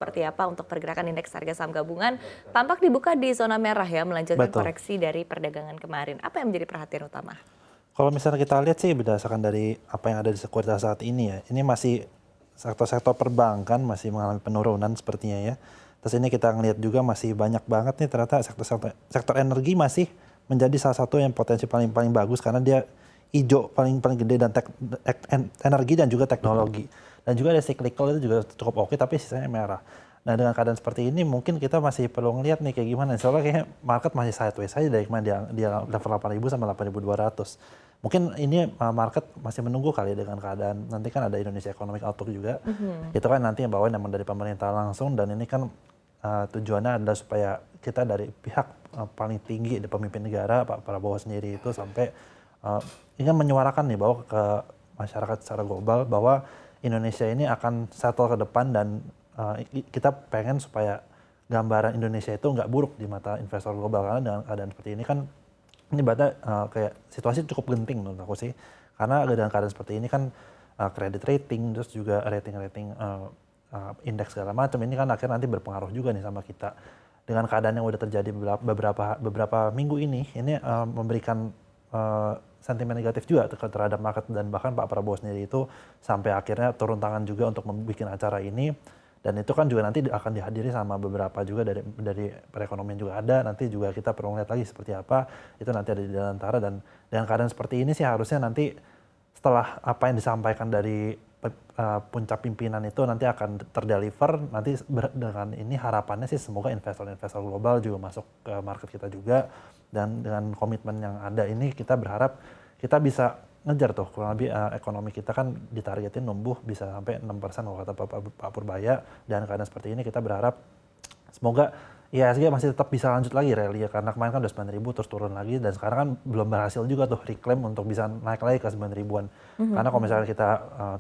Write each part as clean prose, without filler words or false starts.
seperti apa untuk pergerakan indeks harga saham gabungan tampak dibuka di zona merah ya, melanjutkan Betul. koreksi dari perdagangan kemarin. Apa yang menjadi perhatian utama? Kalau misalnya kita lihat sih berdasarkan dari apa yang ada di sekuritas saat ini ya, ini masih sektor-sektor perbankan masih mengalami penurunan sepertinya ya. Terus ini kita ngelihat juga masih banyak banget nih ternyata sektor energi masih menjadi salah satu yang potensi paling bagus karena dia hijau paling gede dan energi dan juga teknologi. Dan juga ada cyclical itu juga cukup oke tapi sisanya merah. Nah dengan keadaan seperti ini mungkin kita masih perlu ngelihat nih kayak gimana. Soalnya kayaknya market masih sideways aja dari kemarin dia level 8.000 sampai 8.200. Mungkin ini market masih menunggu kali dengan keadaan nanti kan ada Indonesia Economic Outlook juga. Itu kan nanti yang bawain emang dari pemerintah langsung dan ini kan tujuannya adalah supaya kita dari pihak paling tinggi di pemimpin negara Pak Prabowo sendiri itu sampai ingin menyuarakan nih bahwa ke masyarakat secara global bahwa Indonesia ini akan settle ke depan dan kita pengen supaya gambaran Indonesia itu nggak buruk di mata investor global karena dengan keadaan seperti ini kan ini berarti kayak situasi cukup genting menurut aku sih karena dengan keadaan seperti ini kan credit rating terus juga rating indeks segala macam ini kan akhirnya nanti berpengaruh juga nih sama kita dengan keadaan yang udah terjadi beberapa minggu ini memberikan sentimen negatif juga terhadap market dan bahkan Pak Prabowo sendiri itu sampai akhirnya turun tangan juga untuk membuat acara ini dan itu kan juga nanti akan dihadiri sama beberapa juga dari perekonomian juga ada nanti juga kita perlu lihat lagi seperti apa itu nanti ada di dalam antara dan dengan keadaan seperti ini sih harusnya nanti setelah apa yang disampaikan dari puncak pimpinan itu nanti akan terdeliver nanti dengan ini harapannya sih semoga investor-investor global juga masuk ke market kita juga dan dengan komitmen yang ada ini kita berharap kita bisa ngejar tuh kurang lebih ekonomi kita kan ditargetin numbuh bisa sampai 6% kalau kata Pak Purbaya dan keadaan seperti ini kita berharap semoga IHSG masih tetap bisa lanjut lagi rally ya karena kemarin kan udah 9.000 terus turun lagi dan sekarang kan belum berhasil juga tuh reclaim untuk bisa naik lagi ke 9.000-an. Karena kalau misalnya kita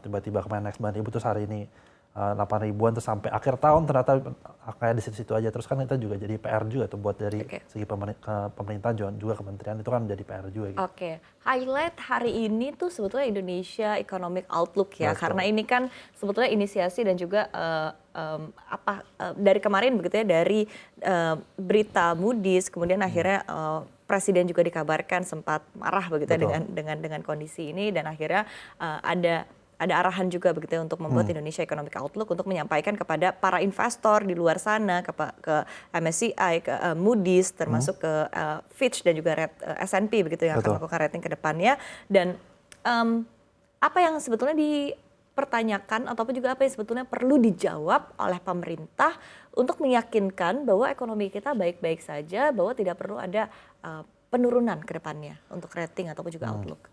tiba-tiba kemarin naik 9.000 terus hari ini 8.000-an terus sampai akhir tahun ternyata kayak di situ-situ aja terus kan kita juga jadi PR juga tuh buat dari segi pemerintah juga kementerian itu kan jadi PR juga gitu. Oke, highlight hari ini tuh sebetulnya Indonesia Economic Outlook ya, karena ini kan sebetulnya inisiasi dan juga dari kemarin begitu ya dari berita Moody's kemudian akhirnya Presiden juga dikabarkan sempat marah begitu ya dengan kondisi ini dan akhirnya ada arahan juga begitu ya untuk membuat Indonesia Economic Outlook untuk menyampaikan kepada para investor di luar sana ke MSCI, ke Moody's termasuk ke Fitch dan juga S&P begitu yang akan melakukan rating ke depannya dan apa yang sebetulnya dipertanyakan ataupun juga apa yang sebetulnya perlu dijawab oleh pemerintah untuk meyakinkan bahwa ekonomi kita baik-baik saja bahwa tidak perlu ada penurunan ke depannya untuk rating ataupun juga outlook.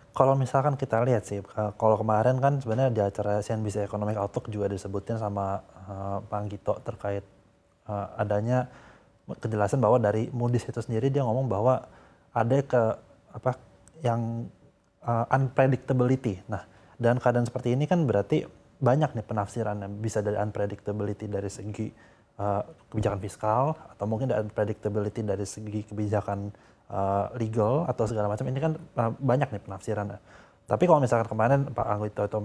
Kalau misalkan kita lihat sih, kalau kemarin kan sebenarnya di acara CNBC Economic Outlook juga disebutin sama Bang Gito terkait adanya kejelasan bahwa dari Moody's itu sendiri dia ngomong bahwa ada yang unpredictability. Nah, dan keadaan seperti ini kan berarti banyak nih penafsirannya bisa dari unpredictability dari segi kebijakan fiskal atau mungkin dari unpredictability dari segi kebijakan legal atau segala macam ini kan banyak nih penafsirannya. Tapi kalau misalkan kemarin Pak Anggito itu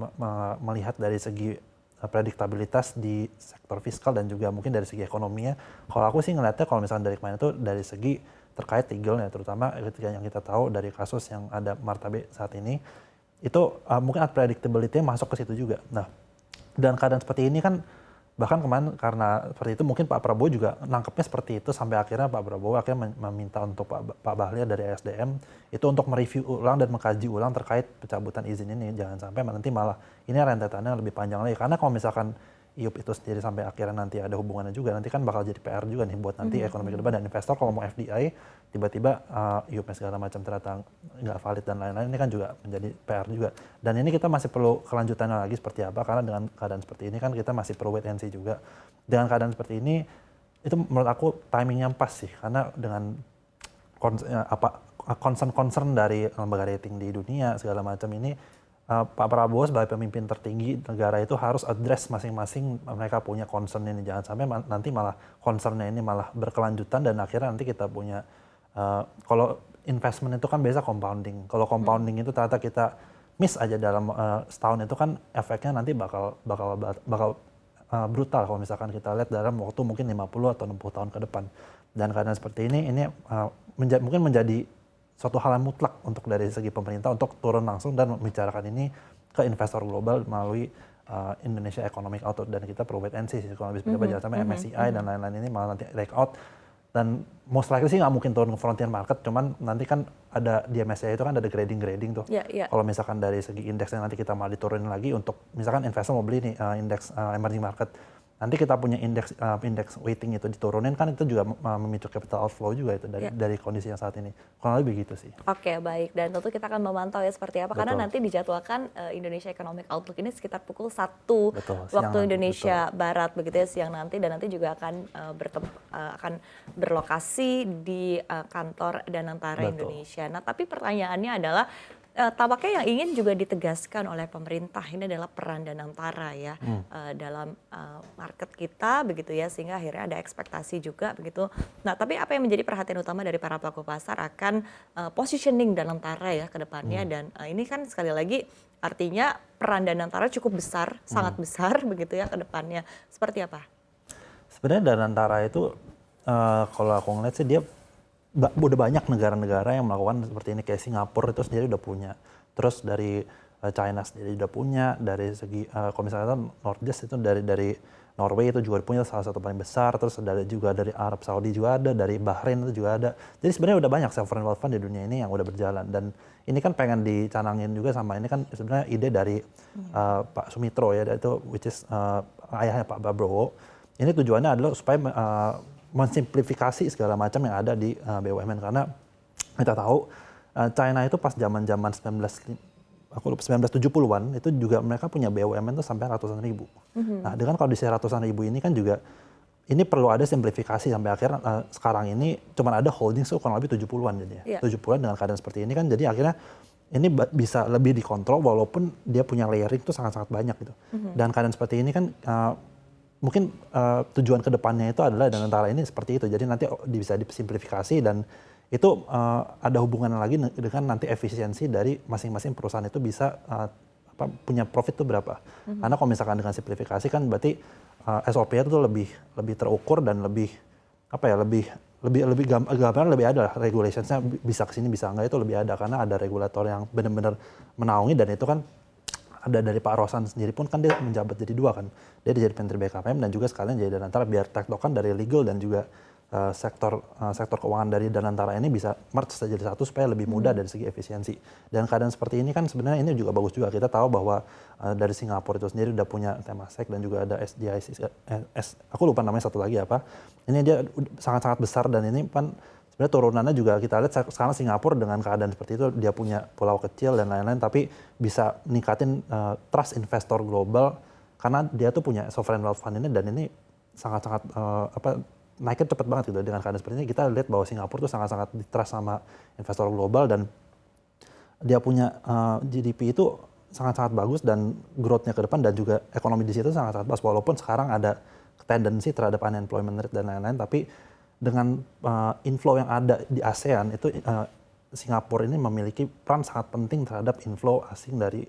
melihat dari segi prediktabilitas di sektor fiskal dan juga mungkin dari segi ekonominya, kalau aku sih ngelihatnya kalau misalkan dari kemarin itu dari segi terkait legalnya terutama ketika yang kita tahu dari kasus yang ada Martabe saat ini itu mungkin unpredictability-nya masuk ke situ juga. Nah, dan keadaan seperti ini kan bahkan kemarin karena seperti itu mungkin Pak Prabowo juga nangkepnya seperti itu sampai akhirnya Pak Prabowo akhirnya meminta untuk Pak Bahlil dari SDM itu untuk mereview ulang dan mengkaji ulang terkait pencabutan izin ini jangan sampai nanti malah ini rentetannya lebih panjang lagi karena kalau misalkan IUP itu sendiri sampai akhirnya nanti ada hubungannya juga nanti kan bakal jadi PR juga nih buat nanti ekonomi ke depan dan investor kalau mau FDI tiba-tiba IUP segala macam ternyata nggak valid dan lain-lain ini kan juga menjadi PR juga dan ini kita masih perlu kelanjutannya lagi seperti apa karena dengan keadaan seperti ini kan kita masih perlu wait and see juga dengan keadaan seperti ini itu menurut aku timingnya pas sih karena dengan concern dari lembaga rating di dunia segala macam ini Pak Prabowo sebagai pemimpin tertinggi negara itu harus address masing-masing mereka punya concern ini jangan sampai nanti malah concernnya ini malah berkelanjutan dan akhirnya nanti kita punya kalau investment itu kan biasa compounding kalau compounding itu ternyata kita miss aja dalam setahun itu kan efeknya nanti bakal brutal kalau misalkan kita lihat dalam waktu mungkin 50 atau 60 tahun ke depan. Dan keadaan seperti ini mungkin menjadi suatu hal yang mutlak untuk dari segi pemerintah untuk turun langsung dan membicarakan ini ke investor global melalui Indonesia Economic Outlook, dan kita perlu wait and see sih kalau bisa jangan sampai MSCI dan lain-lain ini malah nanti break out. Dan most likely sih nggak mungkin turun ke frontier market, cuman nanti kan ada di MSCI itu kan ada grading tuh. Kalau misalkan dari segi indeksnya nanti kita malah diturunin lagi untuk misalkan investor mau beli nih indeks emerging market, nanti kita punya indeks weighting itu diturunin, kan itu juga memicu capital outflow juga itu dari kondisi yang saat ini. Kurang lebih begitu sih. Oke, baik. Dan tentu kita akan memantau ya seperti apa. Betul. Karena nanti dijadwalkan Indonesia Economic Outlook ini sekitar pukul 1 waktu Indonesia Barat begitu ya, siang nanti. Dan nanti juga akan akan berlokasi di kantor Danantara Indonesia. Nah, tapi pertanyaannya adalah tampaknya yang ingin juga ditegaskan oleh pemerintah ini adalah peran Danantara ya dalam market kita begitu ya, sehingga akhirnya ada ekspektasi juga begitu. Nah, tapi apa yang menjadi perhatian utama dari para pelaku pasar akan positioning Danantara ya ke depannya, dan ini kan sekali lagi artinya peran Danantara cukup besar, sangat besar begitu ya ke depannya. Seperti apa? Sebenarnya Danantara itu kalau aku ngeliat sih dia udah banyak negara-negara yang melakukan seperti ini, kayak Singapura itu sendiri udah punya, terus dari China sendiri udah punya, dari segi kalau misalnya Norges itu dari Norway itu juga punya salah satu paling besar, terus ada juga dari Arab Saudi juga ada, dari Bahrain itu juga ada. Jadi sebenarnya udah banyak sovereign wealth fund di dunia ini yang udah berjalan, dan ini kan pengen dicanangin juga sama, ini kan sebenarnya ide dari Pak Sumitro ya, itu which is ayahnya Pak Prabowo. Ini tujuannya adalah supaya mensimplifikasi segala macam yang ada di BUMN, karena kita tahu China itu pas zaman-zaman 1970-an itu juga mereka punya BUMN itu sampai ratusan ribu. Nah, dengan kondisi ratusan ribu ini kan juga ini perlu ada simplifikasi sampai akhirnya sekarang ini cuma ada holding kurang lebih 70-an jadi ya. 70-an dengan keadaan seperti ini kan, jadi akhirnya ini bisa lebih dikontrol walaupun dia punya layering itu sangat-sangat banyak gitu. Dan keadaan seperti ini kan mungkin tujuan kedepannya itu adalah Danantara ini seperti itu. Jadi nanti bisa disimplifikasi, dan itu ada hubungan lagi dengan nanti efisiensi dari masing-masing perusahaan itu bisa punya profit itu berapa. Karena kalau misalkan dengan simplifikasi kan berarti SOP-nya itu lebih terukur dan lebih gambaran lebih ada lah, regulationsnya bisa kesini bisa enggak itu lebih ada, karena ada regulator yang benar-benar menaungi, dan itu kan ada dari Pak Rosan sendiri pun kan dia menjabat jadi dua kan. Dia jadi Menteri BKPM dan juga sekalian jadi Danantara, biar tektokan dari legal dan juga sektor keuangan dari Danantara ini bisa merge jadi satu supaya lebih mudah dari segi efisiensi. Dan keadaan seperti ini kan sebenarnya ini juga bagus juga. Kita tahu bahwa dari Singapura itu sendiri udah punya Temasek dan juga ada SDIC, aku lupa namanya satu lagi apa. Ini dia sangat-sangat besar, dan ini kan sebenarnya turunannya juga kita lihat sekarang Singapura dengan keadaan seperti itu dia punya pulau kecil dan lain-lain, tapi bisa meningkatin trust investor global karena dia tuh punya sovereign wealth fund ini, dan ini sangat-sangat naiknya cepat banget gitu. Dengan keadaan seperti ini kita lihat bahwa Singapura tuh sangat-sangat ditrust sama investor global, dan dia punya GDP itu sangat-sangat bagus dan growth-nya ke depan, dan juga ekonomi di situ sangat-sangat bagus walaupun sekarang ada tendensi terhadap unemployment rate dan lain-lain, tapi dengan inflow yang ada di ASEAN itu Singapura ini memiliki peran sangat penting terhadap inflow asing dari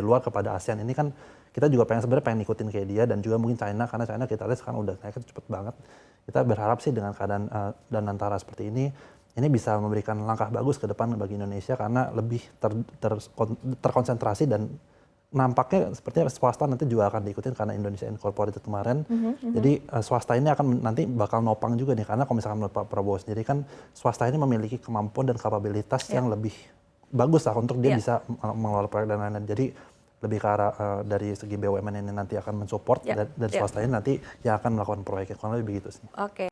luar kepada ASEAN. Ini kan kita juga sebenarnya pengen ngikutin kayak dia, dan juga mungkin China, karena China kita lihat sekarang udah naiknya cepet banget. Kita berharap sih dengan keadaan Danantara seperti ini bisa memberikan langkah bagus ke depan bagi Indonesia, karena lebih terkonsentrasi, dan nampaknya sepertinya swasta nanti juga akan diikutin karena Indonesia Incorporated kemarin. Jadi swasta ini akan nanti bakal nopang juga nih, karena kalau misalkan menurut Pak Prabowo sendiri kan swasta ini memiliki kemampuan dan kapabilitas yang lebih bagus lah untuk dia bisa mengelola proyek dan lain-lain. Jadi lebih ke arah dari segi BUMN ini nanti akan mensupport dan swasta ini nanti yang akan melakukan proyeknya, kurang lebih begitu sih. Oke.